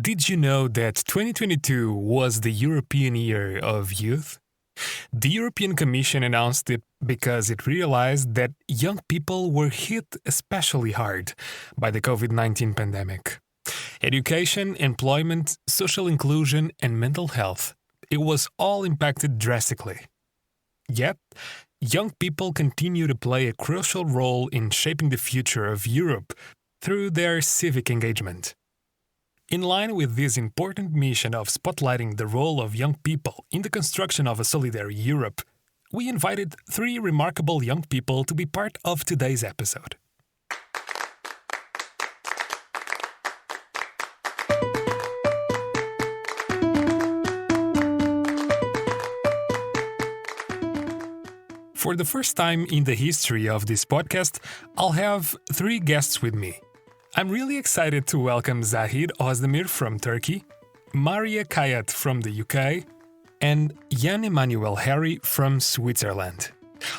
Did you know that 2022 was the European Year of Youth? The European Commission announced it because it realized that young people were hit especially hard by the COVID-19 pandemic. Education, employment, social inclusion, and mental health, it was all impacted drastically. Yet, young people continue to play a crucial role in shaping the future of Europe through their civic engagement. In line with this important mission of spotlighting the role of young people in the construction of a solidary Europe, we invited three remarkable young people to be part of today's episode. For the first time in the history of this podcast, I'll have three guests with me. I'm really excited to welcome Zahide Özdemir from Turkey, Mariyah Kayat from the UK, and Emanuel from Switzerland.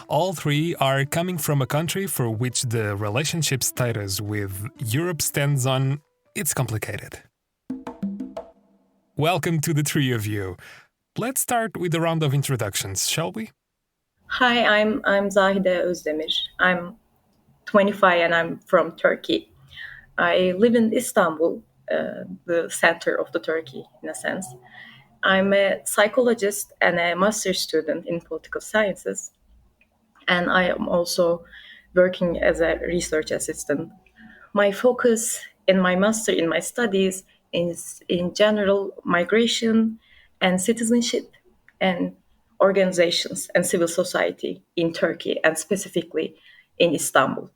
All three are coming from a country for which the relationship status with Europe stands on, it's complicated. Welcome to the three of you. Let's start with a round of introductions, shall we? Hi, I'm Zahide Özdemir. I'm 25 and I'm from Turkey. I live in Istanbul, the center of the Turkey, in a sense. I'm a psychologist and a master's student in political sciences, and I am also working as a research assistant. My focus in my studies is in general migration and citizenship and organizations and civil society in Turkey and specifically in Istanbul.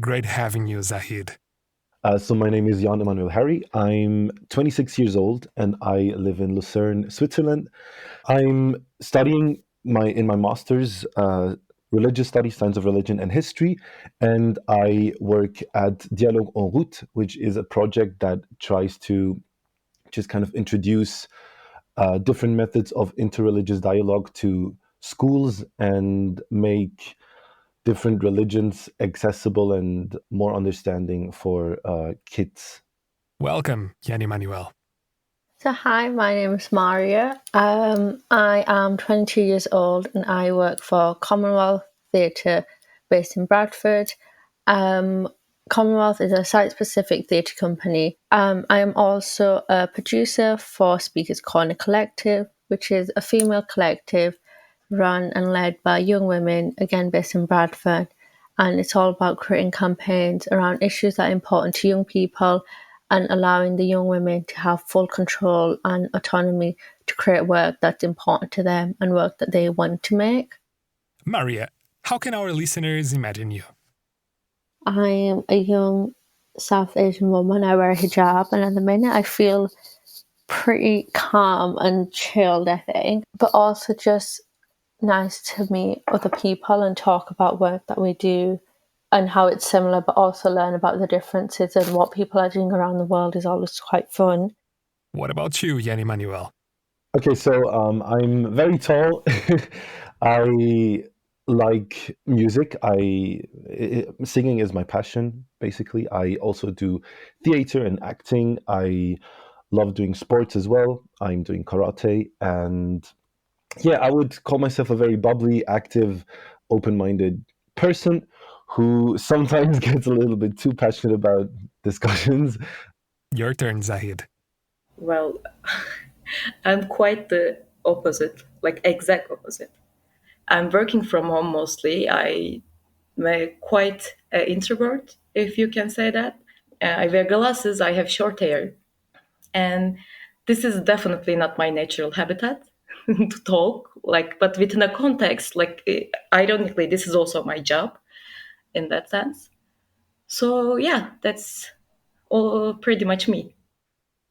Great having you, Zahide. So my name is Emanuel. I'm 26 years old and I live in Lucerne, Switzerland. I'm studying in my master's religious studies, science of religion and history, and I work at Dialogue en route, which is a project that tries to just kind of introduce different methods of interreligious dialogue to schools and make different religions accessible and more understanding for kids. Welcome, Emanuel. So hi, my name is Mariyah. I am 22 years old and I work for Commonwealth Theatre based in Bradford. Commonwealth is a site-specific theatre company. I am also a producer for Speakers Corner Collective, which is a female collective run and led by young women, again based in Bradford. And it's all about creating campaigns around issues that are important to young people and allowing the young women to have full control and autonomy to create work that's important to them and work that they want to make. Mariyah, how can our listeners imagine you? I am a young South Asian woman. I wear a hijab, and at the minute I feel pretty calm and chilled, I think, but also just nice to meet other people and talk about work that we do and how it's similar, but also learn about the differences and what people are doing around the world is always quite fun. What about you, Emanuel? Okay, so I'm very tall. I like music. Singing is my passion, basically. I also do theater and acting. I love doing sports as well. I'm doing karate, and yeah, I would call myself a very bubbly, active, open-minded person who sometimes gets a little bit too passionate about discussions. Your turn, Zahide. Well, I'm quite the opposite, like exact opposite. I'm working from home mostly. I'm quite an introvert, if you can say that. I wear glasses, I have short hair. And this is definitely not my natural habitat to talk, but within a context, ironically, this is also my job in that sense. So yeah, that's all pretty much me.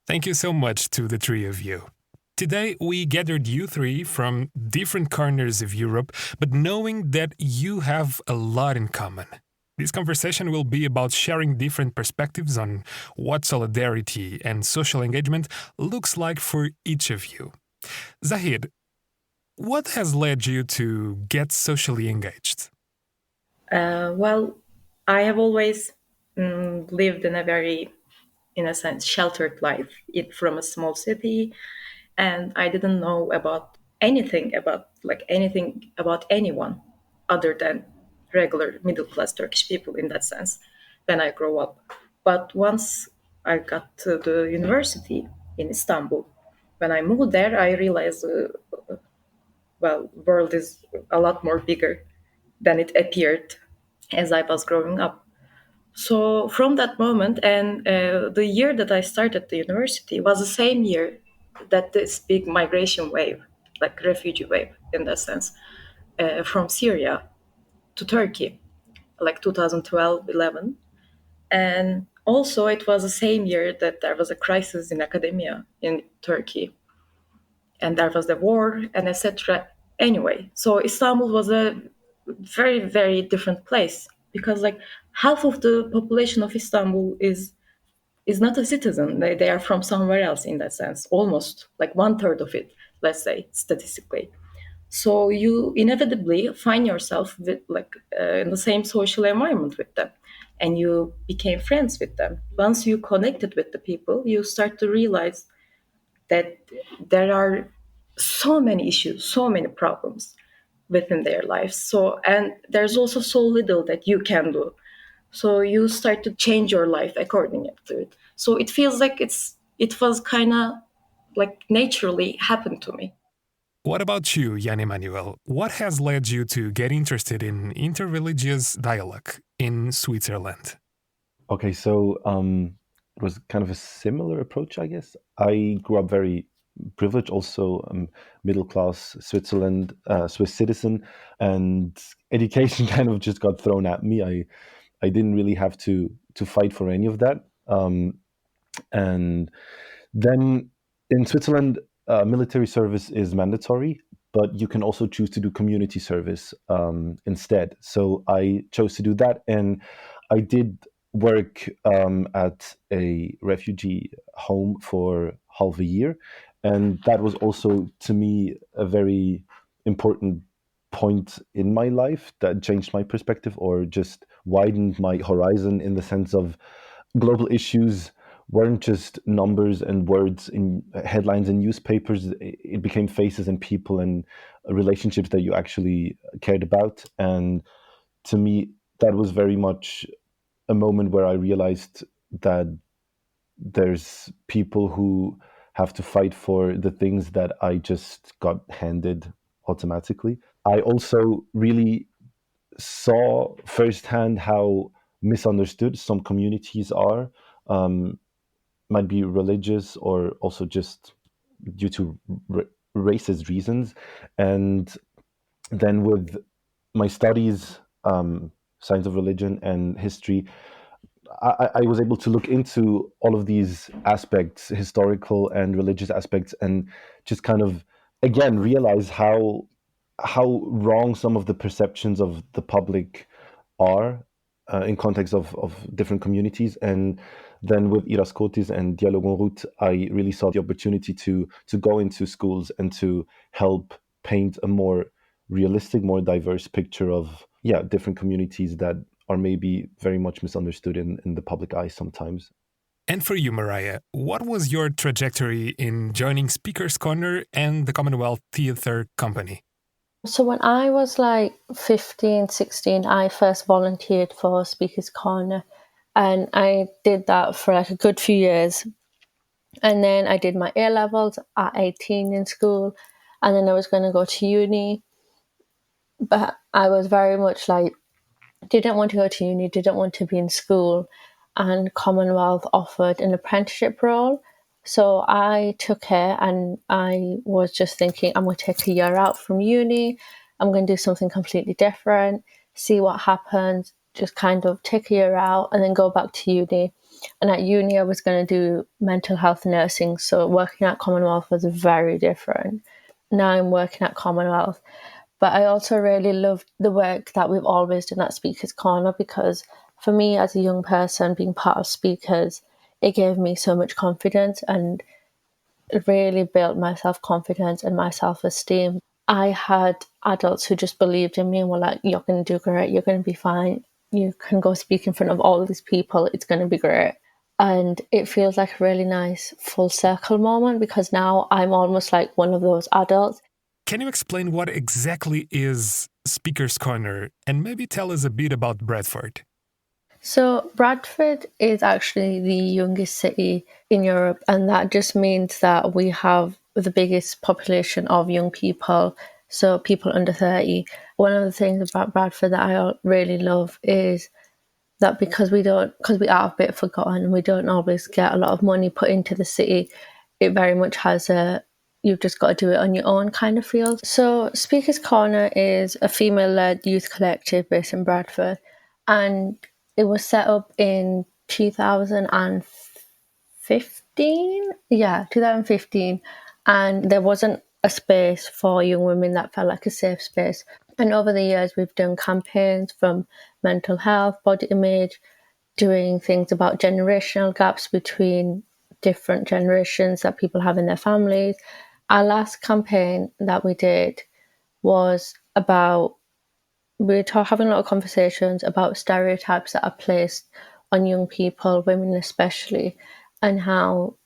Thank you so much to the three of you. Today, we gathered you three from different corners of Europe, but knowing that you have a lot in common. This conversation will be about sharing different perspectives on what solidarity and social engagement looks like for each of you. Zahide, what has led you to get socially engaged? Well, I have always lived in a very in a sense, sheltered life from a small city, and I didn't know about anything about anyone other than regular middle class Turkish people in that sense when I grow up. But once I got to the university in Istanbul, when I moved there, I realized, world is a lot more bigger than it appeared as I was growing up. So from that moment, and the year that I started the university was the same year that this big migration wave, like refugee wave in that sense, from Syria to Turkey, like 2012, 11. And also it was the same year that there was a crisis in academia in Turkey, and there was the war and etc. Anyway, so Istanbul was a very, very different place because like half of the population of Istanbul is not a citizen. They are from somewhere else in that sense, almost like one third of it, let's say, statistically. So you inevitably find yourself in the same social environment with them, and you became friends with them. Once you connected with the people, you start to realize that there are so many issues, so many problems within their lives. So, and there's also so little that you can do. So you start to change your life according to it. So it feels like it was kind of like naturally happened to me. What about you, Jan Emanuel? What has led you to get interested in interreligious dialogue in Switzerland? Okay, so it was kind of a similar approach, I guess. I grew up very privileged, also middle class Switzerland, Swiss citizen, and education kind of just got thrown at me. I didn't really have to fight for any of that. And then in Switzerland, military service is mandatory, but you can also choose to do community service instead. So I chose to do that, and I did work at a refugee home for half a year, and that was also to me a very important point in my life that changed my perspective or just widened my horizon in the sense of global issues weren't just numbers and words in headlines and newspapers. It became faces and people and relationships that you actually cared about. And to me, that was very much a moment where I realized that there's people who have to fight for the things that I just got handed automatically. I also really saw firsthand how misunderstood some communities are. Might be religious or also just due to racist reasons. And then with my studies, science of religion and history, I was able to look into all of these aspects, historical and religious aspects, and just kind of again realize how wrong some of the perceptions of the public are in context of different communities. And then with Iraskotis and Dialogue en Route, I really saw the opportunity to go into schools and to help paint a more realistic, more diverse picture of different communities that are maybe very much misunderstood in the public eye sometimes. And for you, Mariyah, what was your trajectory in joining Speaker's Corner and the Commonwealth Theatre Company? So when I was like 15, 16, I first volunteered for Speaker's Corner, and I did that for like a good few years. And then I did my A-levels at 18 in school, and then I was going to go to uni. But I was very much like, didn't want to go to uni, didn't want to be in school, and Commonwealth offered an apprenticeship role. So I took it, and I was just thinking, I'm going to take a year out from uni, I'm going to do something completely different, see what happens, just kind of take a year out and then go back to uni. And at uni, I was going to do mental health nursing. So working at Commonwealth was very different. Now I'm working at Commonwealth. But I also really loved the work that we've always done at Speakers Corner, because for me as a young person, being part of Speakers, it gave me so much confidence, and it really built my self-confidence and my self-esteem. I had adults who just believed in me and were like, you're going to do great, you're going to be fine, you can go speak in front of all these people, it's going to be great. And it feels like a really nice full circle moment because now I'm almost like one of those adults. Can you explain what exactly is Speaker's Corner and maybe tell us a bit about Bradford? So Bradford is actually the youngest city in Europe, and that just means that we have the biggest population of young people, so people under 30. One of the things about Bradford that I really love is that because we are a bit forgotten and we don't always get a lot of money put into the city, it very much has you've just got to do it on your own kind of feel. So Speaker's Corner is a female-led youth collective based in Bradford, and it was set up in 2015. Yeah, 2015. And there wasn't a space for young women that felt like a safe space. And over the years, we've done campaigns from mental health, body image, doing things about generational gaps between different generations that people have in their families. Our last campaign that we did was about, we were having a lot of conversations about stereotypes that are placed on young people, women especially, and how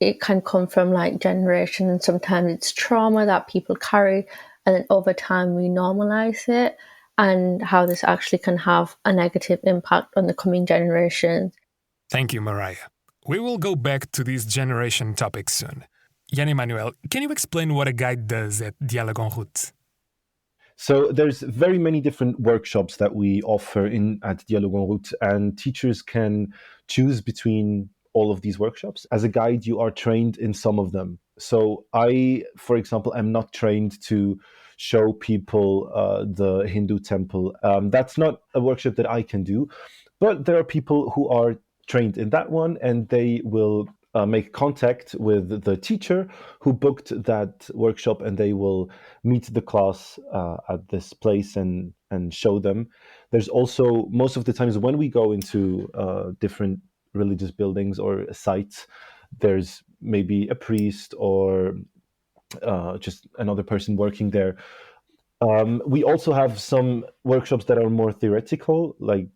it can come from like generation, and sometimes it's trauma that people carry, and then over time we normalize it, and how this actually can have a negative impact on the coming generations. Thank you, Mariyah. We will go back to this generation topic soon. Jan Emanuel, can you explain what a guide does at Dialogue en Route? So there's very many different workshops that we offer at Dialogue en Route, and teachers can choose between all of these workshops. As a guide, you are trained in some of them. So I, for example, am not trained to show people the Hindu temple. That's not a workshop that I can do, but there are people who are trained in that one, and they will make contact with the teacher who booked that workshop, and they will meet the class at this place and show them. There's also, most of the times when we go into different religious buildings or sites, there's maybe a priest or just another person working there. We also have some workshops that are more theoretical, like,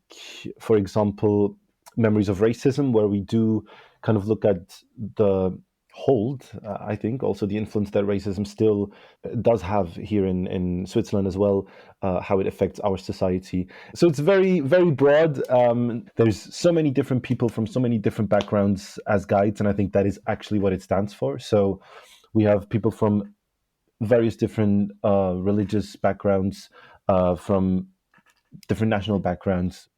for example, Memories of Racism, where we do kind of look at the hold, I think, also the influence that racism still does have here in Switzerland as well, how it affects our society. So it's very, very broad. There's so many different people from so many different backgrounds as guides, and I think that is actually what it stands for. So we have people from various different religious backgrounds, from different national backgrounds.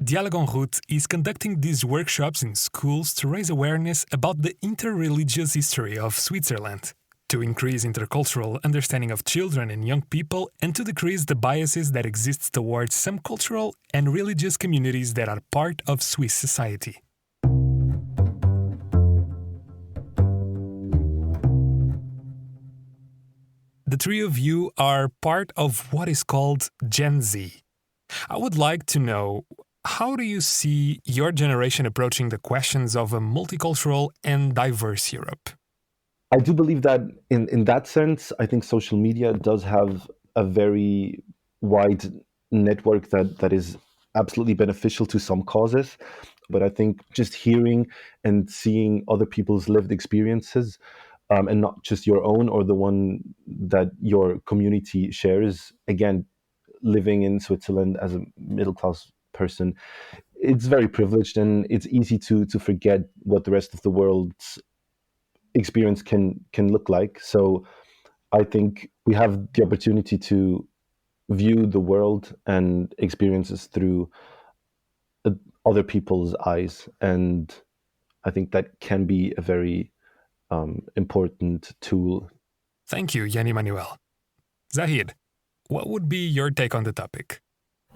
Dialogue en Route is conducting these workshops in schools to raise awareness about the interreligious history of Switzerland, to increase intercultural understanding of children and young people, and to decrease the biases that exist towards some cultural and religious communities that are part of Swiss society. The three of you are part of what is called Gen Z. I would like to know, how do you see your generation approaching the questions of a multicultural and diverse Europe? I do believe that in that sense, I think social media does have a very wide network that is absolutely beneficial to some causes. But I think just hearing and seeing other people's lived experiences, and not just your own or the one that your community shares, again, living in Switzerland as a middle-class person, it's very privileged, and it's easy to forget what the rest of the world's experience can look like. So I think we have the opportunity to view the world and experiences through other people's eyes, and I think that can be a very important tool. Thank you, Jan Emanuel. Zahide, what would be your take on the topic?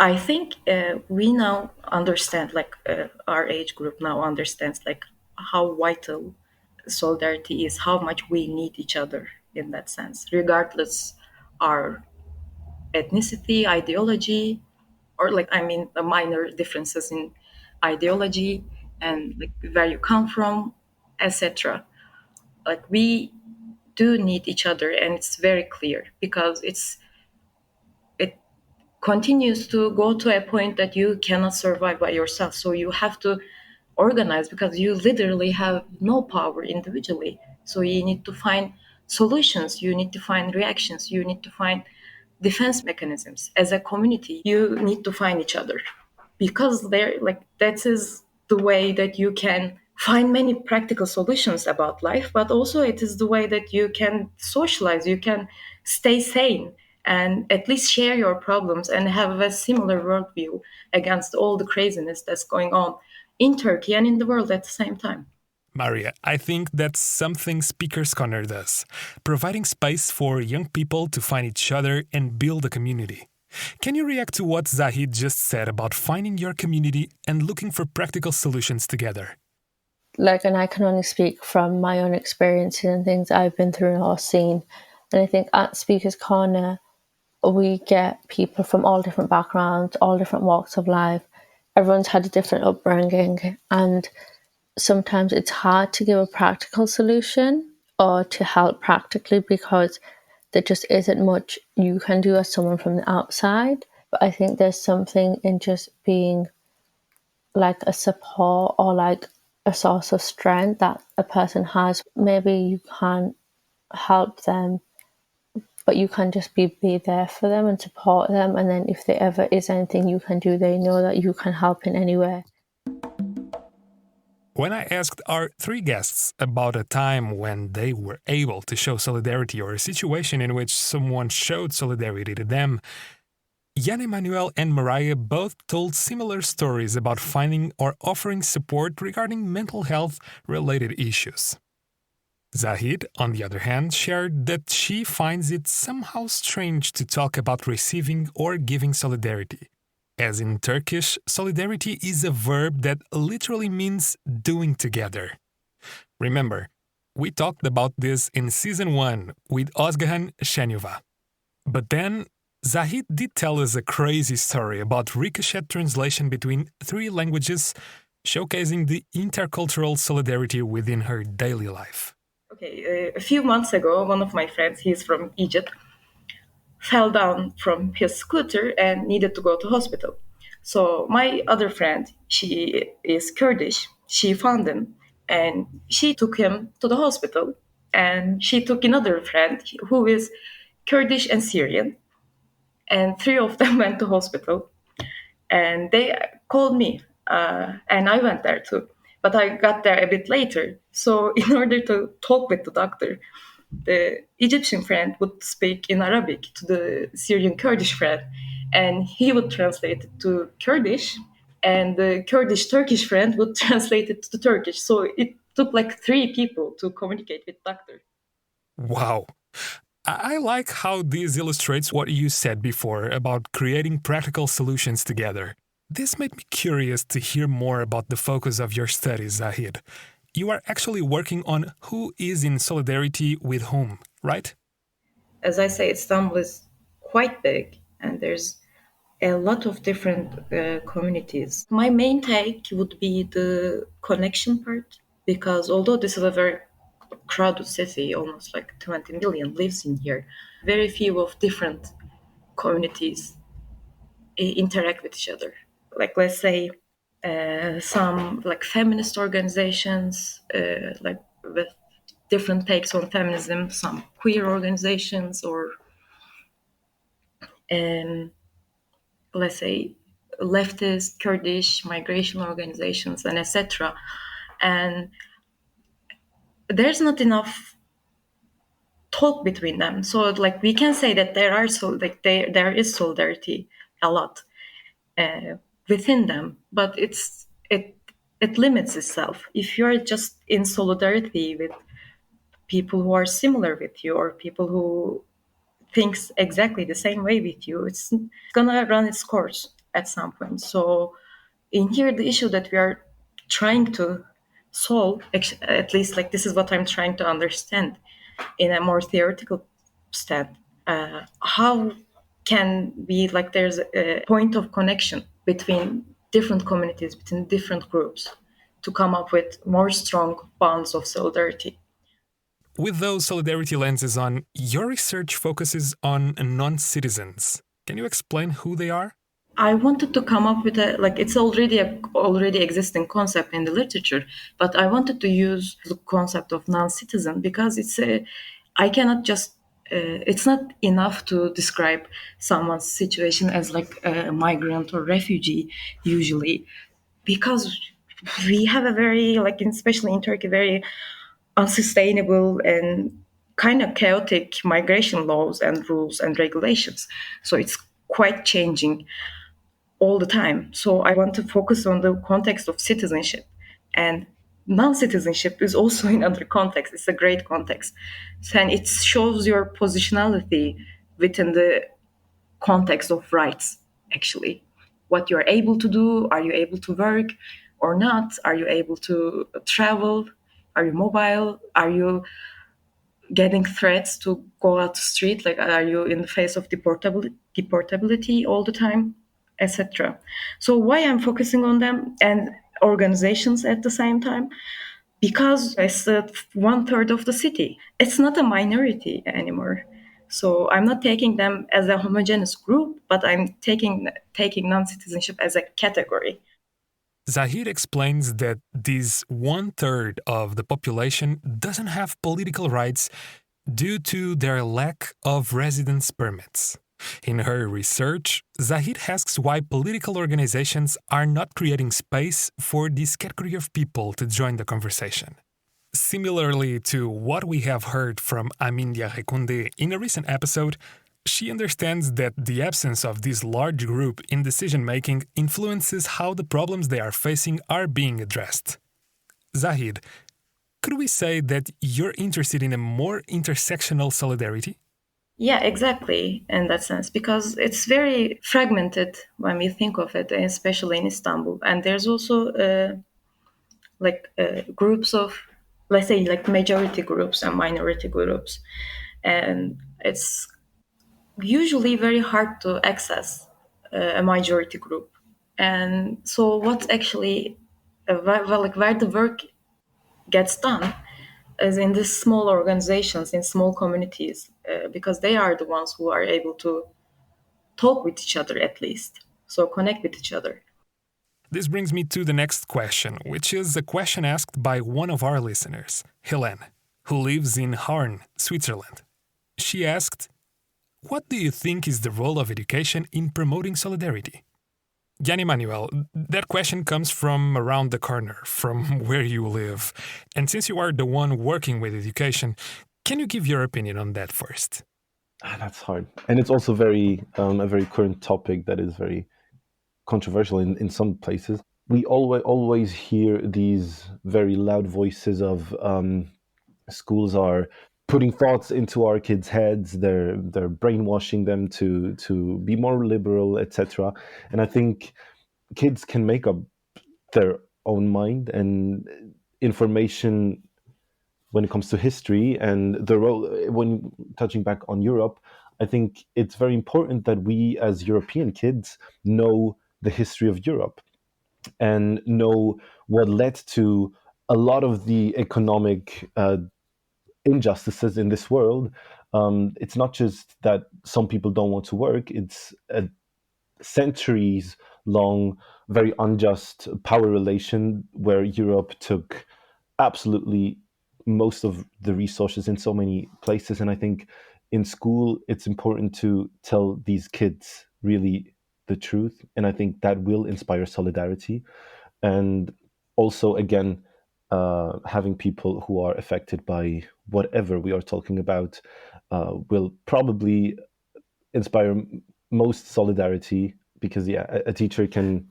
I think we now understand, like our age group now understands, like how vital solidarity is, how much we need each other in that sense, regardless our ethnicity, ideology, or like I mean the minor differences in ideology and like where you come from, etc. Like we do need each other, and it's very clear because it continues to go to a point that you cannot survive by yourself. So you have to organize, because you literally have no power individually. So you need to find solutions, you need to find reactions, you need to find defense mechanisms. As a community, you need to find each other, because that is the way that you can find many practical solutions about life, but also it is the way that you can socialize, you can stay sane, and at least share your problems and have a similar worldview against all the craziness that's going on in Turkey and in the world at the same time. Mariyah, I think that's something Speakers Corner does, providing space for young people to find each other and build a community. Can you react to what Zahide just said about finding your community and looking for practical solutions together? And I can only speak from my own experiences and things I've been through or seen. And I think at Speakers Corner, we get people from all different backgrounds, all different walks of life. Everyone's had a different upbringing, and sometimes it's hard to give a practical solution or to help practically because there just isn't much you can do as someone from the outside. But I think there's something in just being like a support or like a source of strength that a person has. Maybe you can't help them, but you can just be there for them and support them. And then if there ever is anything you can do, they know that you can help in any way. When I asked our three guests about a time when they were able to show solidarity or a situation in which someone showed solidarity to them, Jan, Emanuel, and Mariyah both told similar stories about finding or offering support regarding mental health-related issues. Zahide, on the other hand, shared that she finds it somehow strange to talk about receiving or giving solidarity. As in Turkish, solidarity is a verb that literally means doing together. Remember, we talked about this in Season 1 with Özgehan Şenyova. But then, Zahide did tell us a crazy story about ricochet translation between 3 languages, showcasing the intercultural solidarity within her daily life. Okay, a few months ago, one of my friends, he's from Egypt, fell down from his scooter and needed to go to hospital. So my other friend, she is Kurdish, she found him and she took him to the hospital. And she took another friend who is Kurdish and Syrian. And 3 of them went to hospital. And they called me, and I went there too. But I got there a bit later. So in order to talk with the doctor, the Egyptian friend would speak in Arabic to the Syrian Kurdish friend, and he would translate it to Kurdish, and the Kurdish Turkish friend would translate it to Turkish. So it took like 3 people to communicate with the doctor. Wow. I like how this illustrates what you said before about creating practical solutions together. This made me curious to hear more about the focus of your studies, Zahide. You are actually working on who is in solidarity with whom, right? As I say, Istanbul is quite big, and there's a lot of different communities. My main take would be the connection part, because although this is a very crowded city, almost like 20 million lives in here, very few of different communities interact with each other. Like, let's say, some like feminist organizations, like with different takes on feminism, some queer organizations, or let's say leftist Kurdish migration organizations, and etc. And there's not enough talk between them. So like we can say that there is solidarity a lot within them, but it limits itself. If you're just in solidarity with people who are similar with you, or people who thinks exactly the same way with you, it's gonna run its course at some point. So in here, the issue that we are trying to solve, at least like this is what I'm trying to understand in a more theoretical stand, how can we, like there's a point of connection between different communities, between different groups, to come up with more strong bonds of solidarity. With those solidarity lenses on, your research focuses on non-citizens. Can you explain who they are? I wanted to come up with it's already existing concept in the literature, but I wanted to use the concept of non-citizen because I cannot just it's not enough to describe someone's situation as like a migrant or refugee usually, because we have a very especially in Turkey, very unsustainable and kind of chaotic migration laws and rules and regulations. So it's quite changing all the time. So I want to focus on the context of citizenship. And non-citizenship is also another context. It's a great context. And it shows your positionality within the context of rights, actually. What you're able to do, are you able to work or not? Are you able to travel? Are you mobile? Are you getting threats to go out the street? Like, are you in the face of deportability all the time, etc.? So why I'm focusing on them and organizations at the same time? Because it's 1/3 of the city. It's not a minority anymore. So I'm not taking them as a homogeneous group, but I'm taking non-citizenship as a category. Zahide explains that this 1/3 of the population doesn't have political rights due to their lack of residence permits. In her research, Zahide asks why political organizations are not creating space for this category of people to join the conversation. Similarly to what we have heard from Amindia Rekunde in a recent episode, she understands that the absence of this large group in decision-making influences how the problems they are facing are being addressed. Zahide, could we say that you're interested in a more intersectional solidarity? Yeah, exactly, in that sense, because it's very fragmented when we think of it, especially in Istanbul. And there's also groups of, let's say, like majority groups and minority groups. And it's usually very hard to access a majority group. And so, what's actually where the work gets done is in these small organizations, in small communities, because they are the ones who are able to talk with each other at least, so connect with each other. This brings me to the next question, which is a question asked by one of our listeners, Helene, who lives in Harn, Switzerland. She asked, what do you think is the role of education in promoting solidarity? Jan Emanuel, that question comes from around the corner, from where you live. And since you are the one working with education, can you give your opinion on that first? That's hard. And it's also very a very current topic that is very controversial in some places. We always hear these very loud voices of schools are putting thoughts into our kids' heads. They're brainwashing them to be more liberal, etc. And I think kids can make up their own mind, and information when it comes to history and the role, when touching back on Europe, I think it's very important that we as European kids know the history of Europe and know what led to a lot of the economic injustices in this world. It's not just that some people don't want to work, it's a centuries long, very unjust power relation where Europe took absolutely most of the resources in so many places. And I think in school, it's important to tell these kids really the truth. And I think that will inspire solidarity. And also, again, having people who are affected by whatever we are talking about will probably inspire most solidarity, because yeah, a teacher can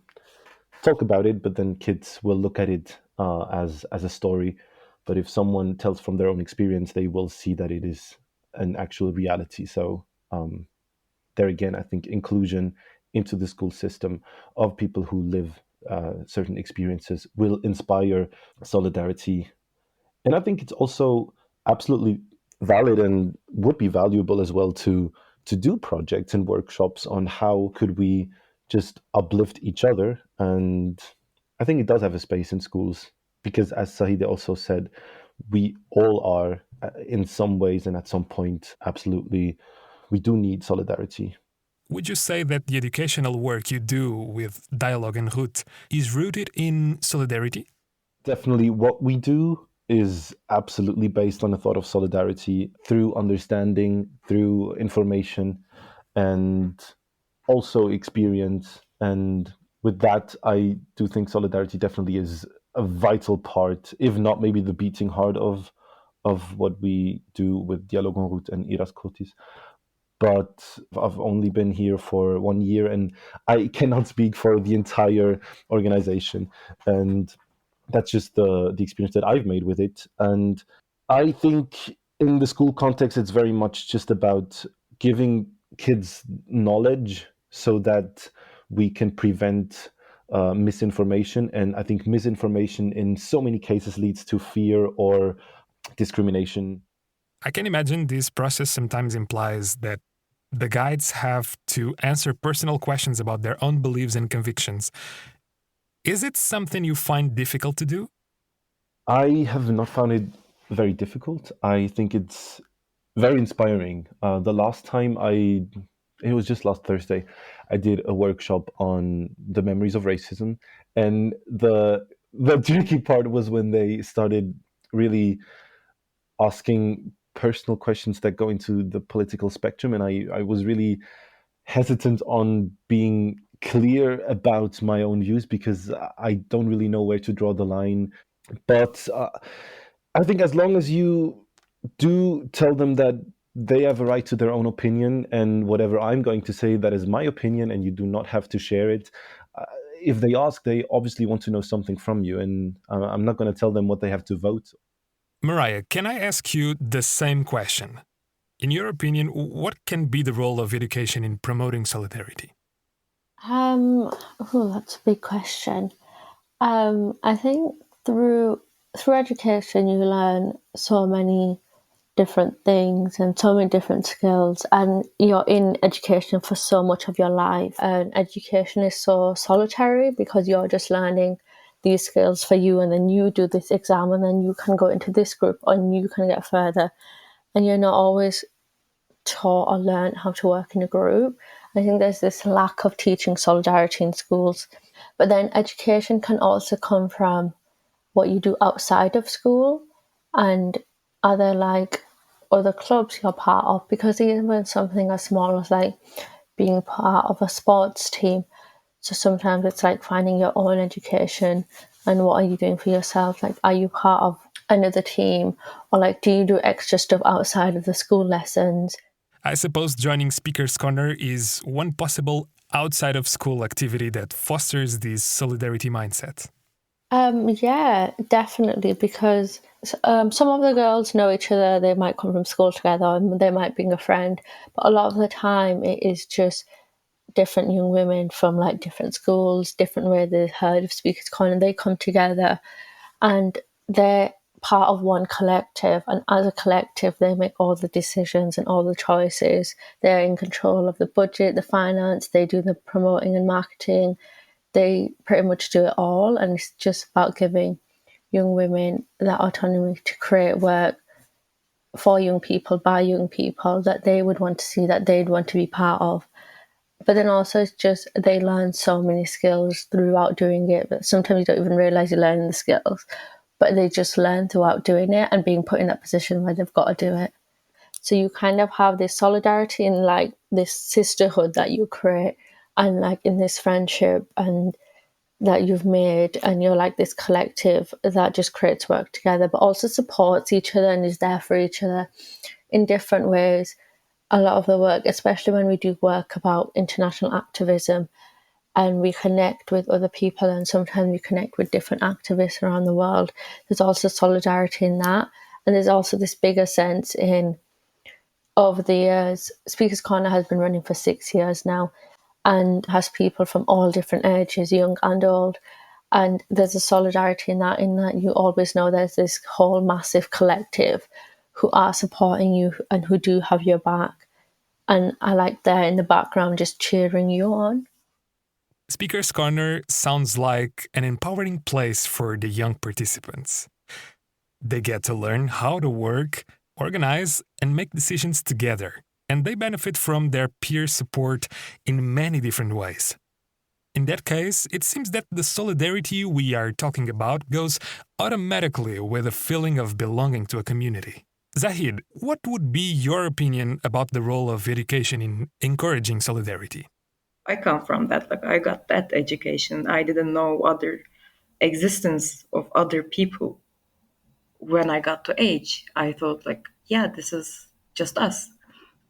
talk about it, but then kids will look at it as a story. But if someone tells from their own experience, they will see that it is an actual reality. So there again, I think inclusion into the school system of people who live certain experiences will inspire solidarity. And I think it's also absolutely valid and would be valuable as well to do projects and workshops on how could we just uplift each other. And I think it does have a space in schools because, as Zahide also said, we all are in some ways and at some point absolutely we do need solidarity. would you say that the educational work you do with Dialogue en Route is rooted in solidarity? Definitely, what we do is absolutely based on a thought of solidarity through understanding, through information, and also experience. And with that, I do think solidarity definitely is a vital part, if not maybe the beating heart of what we do with Dialogue en Route and Iras Kotis. But I've only been here for 1 year, and I cannot speak for the entire organization. And that's just the experience that I've made with it. And I think in the school context, it's very much just about giving kids knowledge so that we can prevent misinformation. And I think misinformation in so many cases leads to fear or discrimination. I can imagine this process sometimes implies that the guides have to answer personal questions about their own beliefs and convictions. Is it something you find difficult to do? I have not found it very difficult. I think it's very inspiring. The last time it was just last Thursday, I did a workshop on the memories of racism, and the tricky part was when they started really asking personal questions that go into the political spectrum, and I was really hesitant on being clear about my own views because I don't really know where to draw the line. But I think as long as you do tell them that they have a right to their own opinion, and whatever I'm going to say, that is my opinion, and you do not have to share it. If they ask, they obviously want to know something from you, and I'm not going to tell them what they have to vote. Mariyah, can I ask you the same question? In your opinion, what can be the role of education in promoting solidarity? That's a big question. I think through education you learn so many different things and so many different skills, and you're in education for so much of your life. And education is so solitary because you're just learning these skills for you, and then you do this exam, and then you can go into this group and you can get further, and you're not always taught or learn how to work in a group. I think there's this lack of teaching solidarity in schools. But then education can also come from what you do outside of school, and are there like other clubs you're part of? Because even something as small as like being part of a sports team, so sometimes it's like finding your own education and what are you doing for yourself? Like, are you part of another team, or like do you do extra stuff outside of the school lessons? I suppose joining Speaker's Corner is one possible outside of school activity that fosters this solidarity mindset. Yeah, definitely, because some of the girls know each other. They might come from school together, and they might bring a friend. But a lot of the time, it is just different young women from like different schools, different where they've heard of Speakers Corner. They come together, and they're part of one collective. And as a collective, they make all the decisions and all the choices. They're in control of the budget, the finance. They do the promoting and marketing. They pretty much do it all, and it's just about giving young women that autonomy to create work for young people, by young people, that they would want to see, that they'd want to be part of. But then also it's just they learn so many skills throughout doing it, but sometimes you don't even realise you're learning the skills, but they just learn throughout doing it and being put in that position where they've got to do it. So you kind of have this solidarity and like this sisterhood that you create, and like in this friendship and that you've made, and you're like this collective that just creates work together, but also supports each other and is there for each other in different ways. A lot of the work, especially when we do work about international activism, and we connect with other people, and sometimes we connect with different activists around the world, there's also solidarity in that. And there's also this bigger sense in, over the years, Speakers Corner has been running for 6 years now, and has people from all different ages, young and old. And there's a solidarity in that you always know there's this whole massive collective who are supporting you and who do have your back. And I like they're in the background just cheering you on. Speaker's Corner sounds like an empowering place for the young participants. They get to learn how to work, organize, and make decisions together, and they benefit from their peer support in many different ways. In that case, it seems that the solidarity we are talking about goes automatically with a feeling of belonging to a community. Zahide, what would be your opinion about the role of education in encouraging solidarity? I come from that. Like I got that education. I didn't know other existence of other people. When I got to age, I thought like, yeah, this is just us.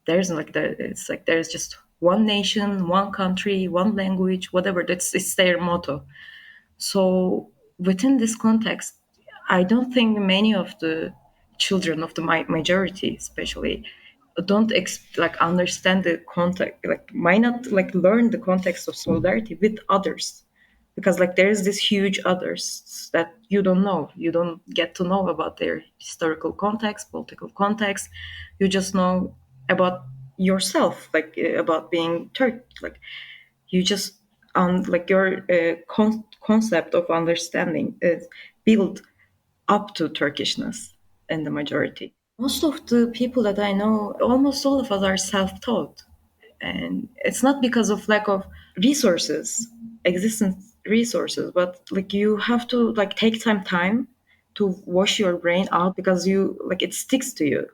It's like there's just one nation, one country, one language, whatever. It's their motto. So within this context, I don't think many of the children of the majority, especially, don't understand the context, like might not like learn the context of solidarity with others, because like there is this huge others that you don't know. You don't get to know about their historical context, political context. You just know about yourself, like about being Turk, like you just like your concept of understanding is built up to Turkishness in the majority. Most of the people that I know, almost all of us are self-taught, and it's not because of lack of resources, existence resources, but like you have to like take some time to wash your brain out because you like it sticks to you.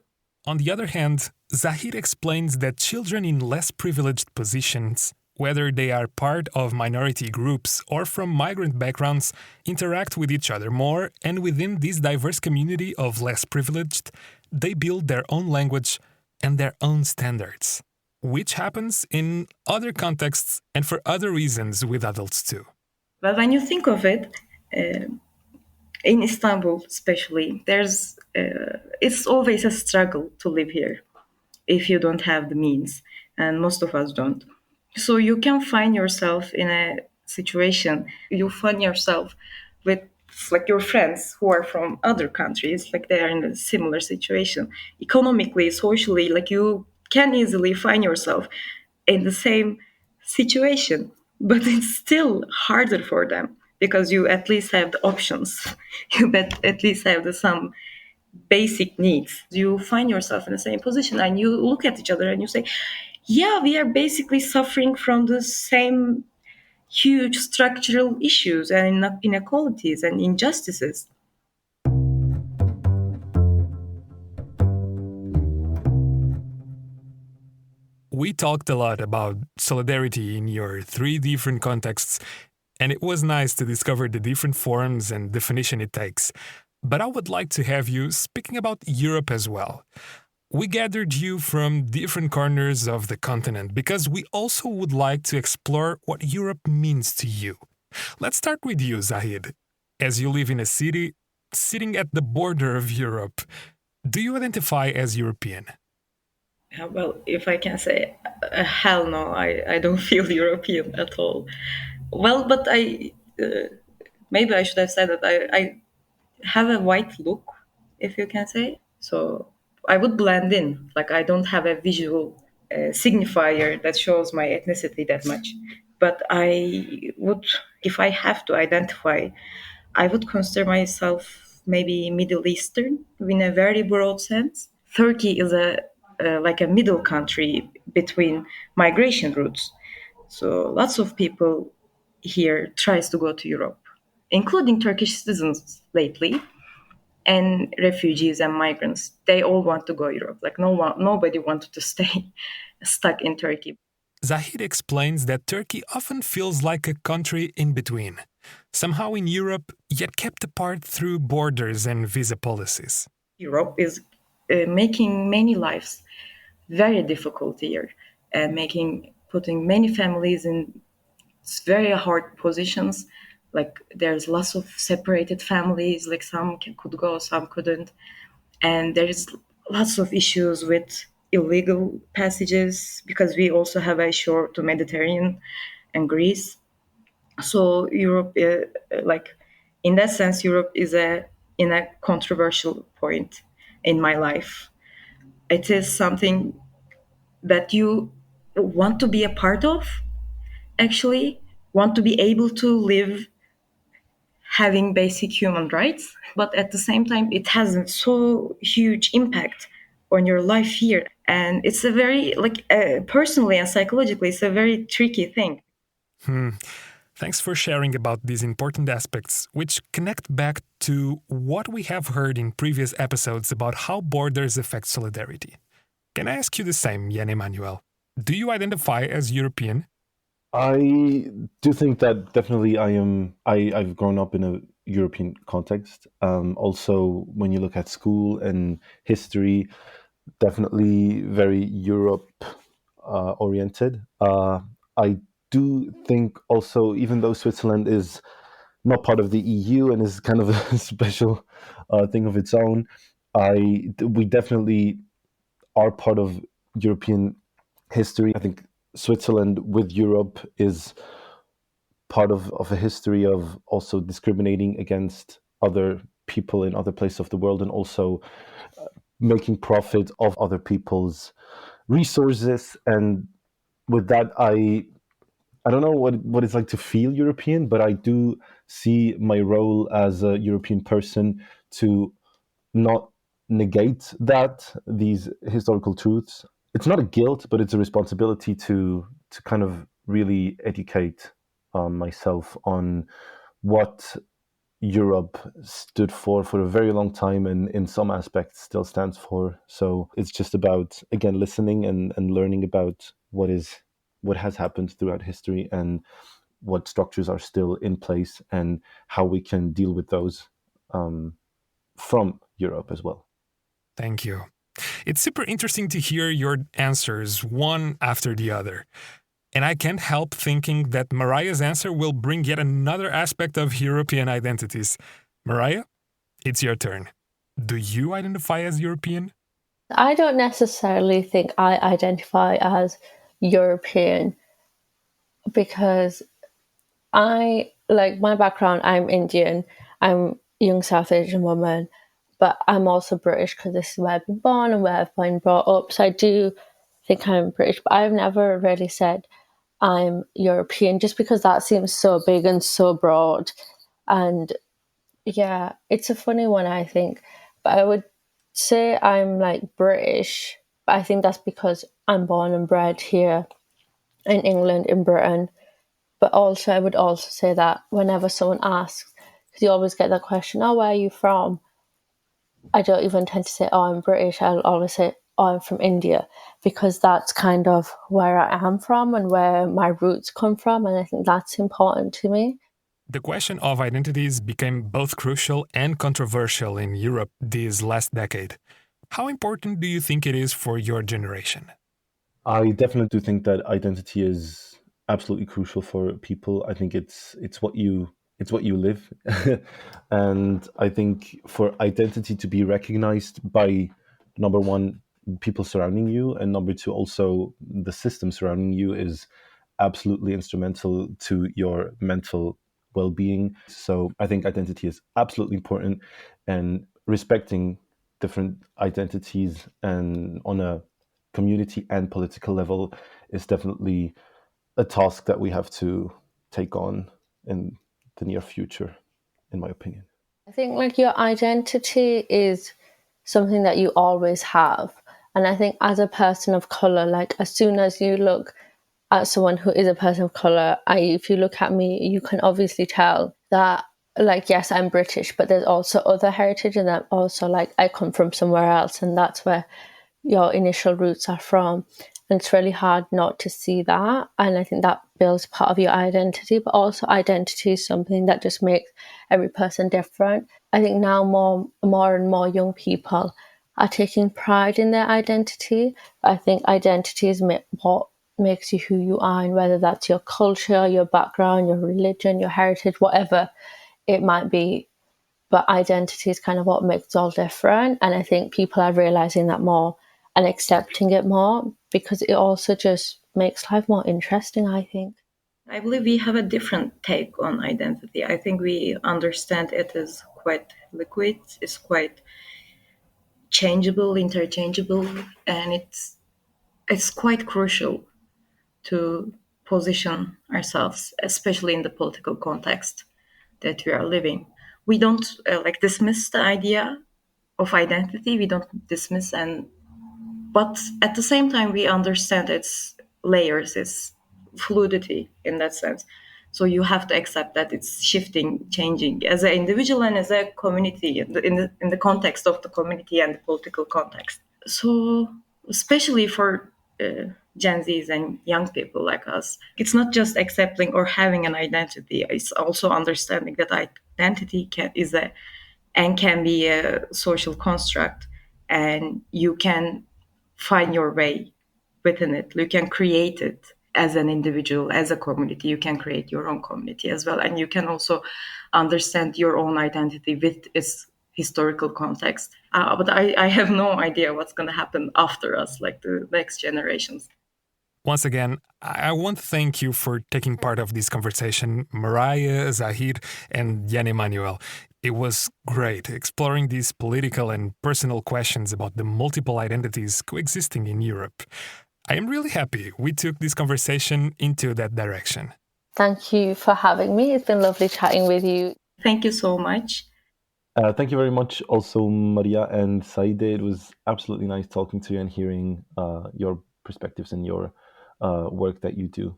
On the other hand, Zahid explains that children in less privileged positions, whether they are part of minority groups or from migrant backgrounds, interact with each other more, and within this diverse community of less privileged, they build their own language and their own standards, which happens in other contexts and for other reasons with adults too. But when you think of it, in Istanbul especially, it's always a struggle to live here if you don't have the means, and most of us don't. So you can find yourself in a situation, you find yourself with like your friends who are from other countries, like they are in a similar situation. Economically, socially, like you can easily find yourself in the same situation, but it's still harder for them because you at least have the options. You at least have some basic needs. You find yourself in the same position and you look at each other and you say, yeah, we are basically suffering from the same huge structural issues and inequalities and injustices. We talked a lot about solidarity in your three different contexts, and it was nice to discover the different forms and definition it takes. But I would like to have you speaking about Europe as well. We gathered you from different corners of the continent because we also would like to explore what Europe means to you. Let's start with you, Zahide. As you live in a city sitting at the border of Europe, do you identify as European? Well, if I can say, hell no, I don't feel European at all. Well, but maybe I should have said that I have a white look, if you can say. So I would blend in. Like I don't have a visual signifier that shows my ethnicity that much. But I would, if I have to identify, I would consider myself maybe Middle Eastern in a very broad sense. Turkey is like a middle country between migration routes. So lots of people here tries to go to Europe, including Turkish citizens lately and refugees and migrants. They all want to go Europe. Like nobody wanted to stay stuck in Turkey. Zahid explains that Turkey often feels like a country in between, somehow in Europe, yet kept apart through borders and visa policies. Europe is making many lives very difficult here, and putting many families in very hard positions. Like there's lots of separated families. Like some could go, some couldn't, and there's lots of issues with illegal passages because we also have a shore to Mediterranean and Greece. So Europe, like in that sense, Europe is in a controversial point in my life. It is something that you want to be a part of, actually, want to be able to live having basic human rights, but at the same time, it has so huge impact on your life here. And it's a very, personally and psychologically, it's a very tricky thing. Thanks for sharing about these important aspects, which connect back to what we have heard in previous episodes about how borders affect solidarity. Can I ask you the same, Jan Emanuel? Do you identify as European? I do think that definitely I've grown up in a European context. Also, when you look at school and history, definitely very Europe oriented. I do think also, even though Switzerland is not part of the EU and is kind of a special thing of its own, we definitely are part of European history. I think Switzerland with Europe is part of a history of also discriminating against other people in other places of the world, and also making profit of other people's resources. And with that, I don't know what it's like to feel European, but I do see my role as a European person to not negate these historical truths. It's not a guilt, but it's a responsibility to kind of really educate myself on what Europe stood for a very long time, and in some aspects still stands for. So it's just about, again, listening and learning about what has happened throughout history, and what structures are still in place, and how we can deal with those from Europe as well. Thank you. It's super interesting to hear your answers one after the other. And I can't help thinking that Mariyah's answer will bring yet another aspect of European identities. Mariyah, it's your turn. Do you identify as European? I don't necessarily think I identify as European because my background, I'm Indian, I'm a young South Asian woman, but I'm also British because this is where I've been born and where I've been brought up. So I do think I'm British, but I've never really said I'm European just because that seems so big and so broad. And yeah, it's a funny one, I think. But I would say I'm British, but I think that's because I'm born and bred here in England, in Britain. But also, I would also say that whenever someone asks, because you always get that question, oh, where are you from? I don't even tend to say, oh, I'm British. I'll always say, oh, I'm from India, because that's kind of where I am from and where my roots come from. And I think that's important to me. The question of identities became both crucial and controversial in Europe this last decade. How important do you think it is for your generation? I definitely do think that identity is absolutely crucial for people. I think it's what you live, and I think for identity to be recognized by, number one, people surrounding you, and number two, also the system surrounding you, is absolutely instrumental to your mental well-being. So I think identity is absolutely important, and respecting different identities and on a community and political level is definitely a task that we have to take on in the near future, in my opinion. I think your identity is something that you always have. And I think as a person of color, as soon as you look at someone who is a person of color, if you look at me, you can obviously tell that, yes, I'm British, but there's also other heritage, and I'm also I come from somewhere else, and that's where your initial roots are from. And it's really hard not to see that. And I think that builds part of your identity, but also identity is something that just makes every person different. I think now more and more young people are taking pride in their identity. I think identity is what makes you who you are, and whether that's your culture, your background, your religion, your heritage, whatever it might be. But identity is kind of what makes us all different. And I think people are realizing that more and accepting it more, because it also just makes life more interesting, I think. I believe we have a different take on identity. I think we understand it as quite liquid, it's quite changeable, interchangeable, and it's quite crucial to position ourselves, especially in the political context that we are living. We don't dismiss the idea of identity. We don't dismiss and But at the same time, we understand its layers, its fluidity in that sense. So you have to accept that it's shifting, changing as an individual and as a community in the context of the community and the political context. So especially for Gen Zs and young people like us, it's not just accepting or having an identity. It's also understanding that identity can be a social construct, and you can find your way within it. You can create it as an individual, as a community. You can create your own community as well, and you can also understand your own identity with its historical context. But I have no idea what's going to happen after us, like the next generations. Once again, I want to thank you for taking part of this conversation, Mariyah, Zahide, and Emanuel. It was great exploring these political and personal questions about the multiple identities coexisting in Europe. I am really happy we took this conversation into that direction. Thank you for having me. It's been lovely chatting with you. Thank you so much. Thank you very much also, Mariyah and Zahide. It was absolutely nice talking to you and hearing your perspectives and your work that you do.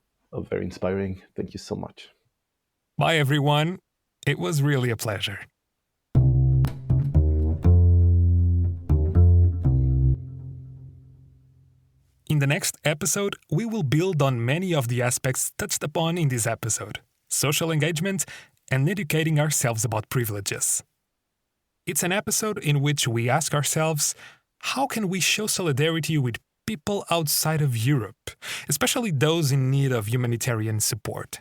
Very inspiring. Thank you so much. Bye, everyone. It was really a pleasure. In the next episode, we will build on many of the aspects touched upon in this episode: social engagement and educating ourselves about privileges. It's an episode in which we ask ourselves, how can we show solidarity with people outside of Europe, especially those in need of humanitarian support?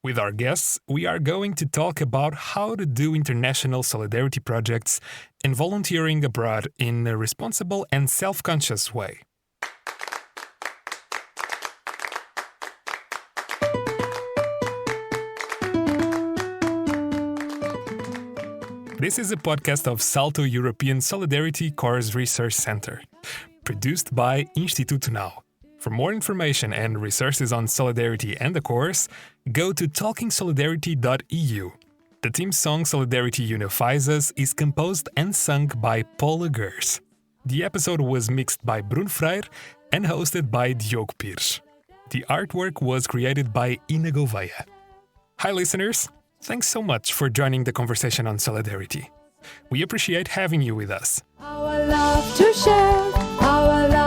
With our guests, we are going to talk about how to do international solidarity projects and volunteering abroad in a responsible and self-conscious way. This is a podcast of SALTO European Solidarity Corps Research Center, produced by Instituto NOW. For more information and resources on solidarity and the course, go to talkingsolidarity.eu. The theme song Solidarity Unifies Us is composed and sung by Paula Gehrs. The episode was mixed by Bruno Freire and hosted by Diogo Pires. The artwork was created by Ina Gouveia. Hi listeners! Thanks so much for joining the conversation on solidarity. We appreciate having you with us. Our love to share, our love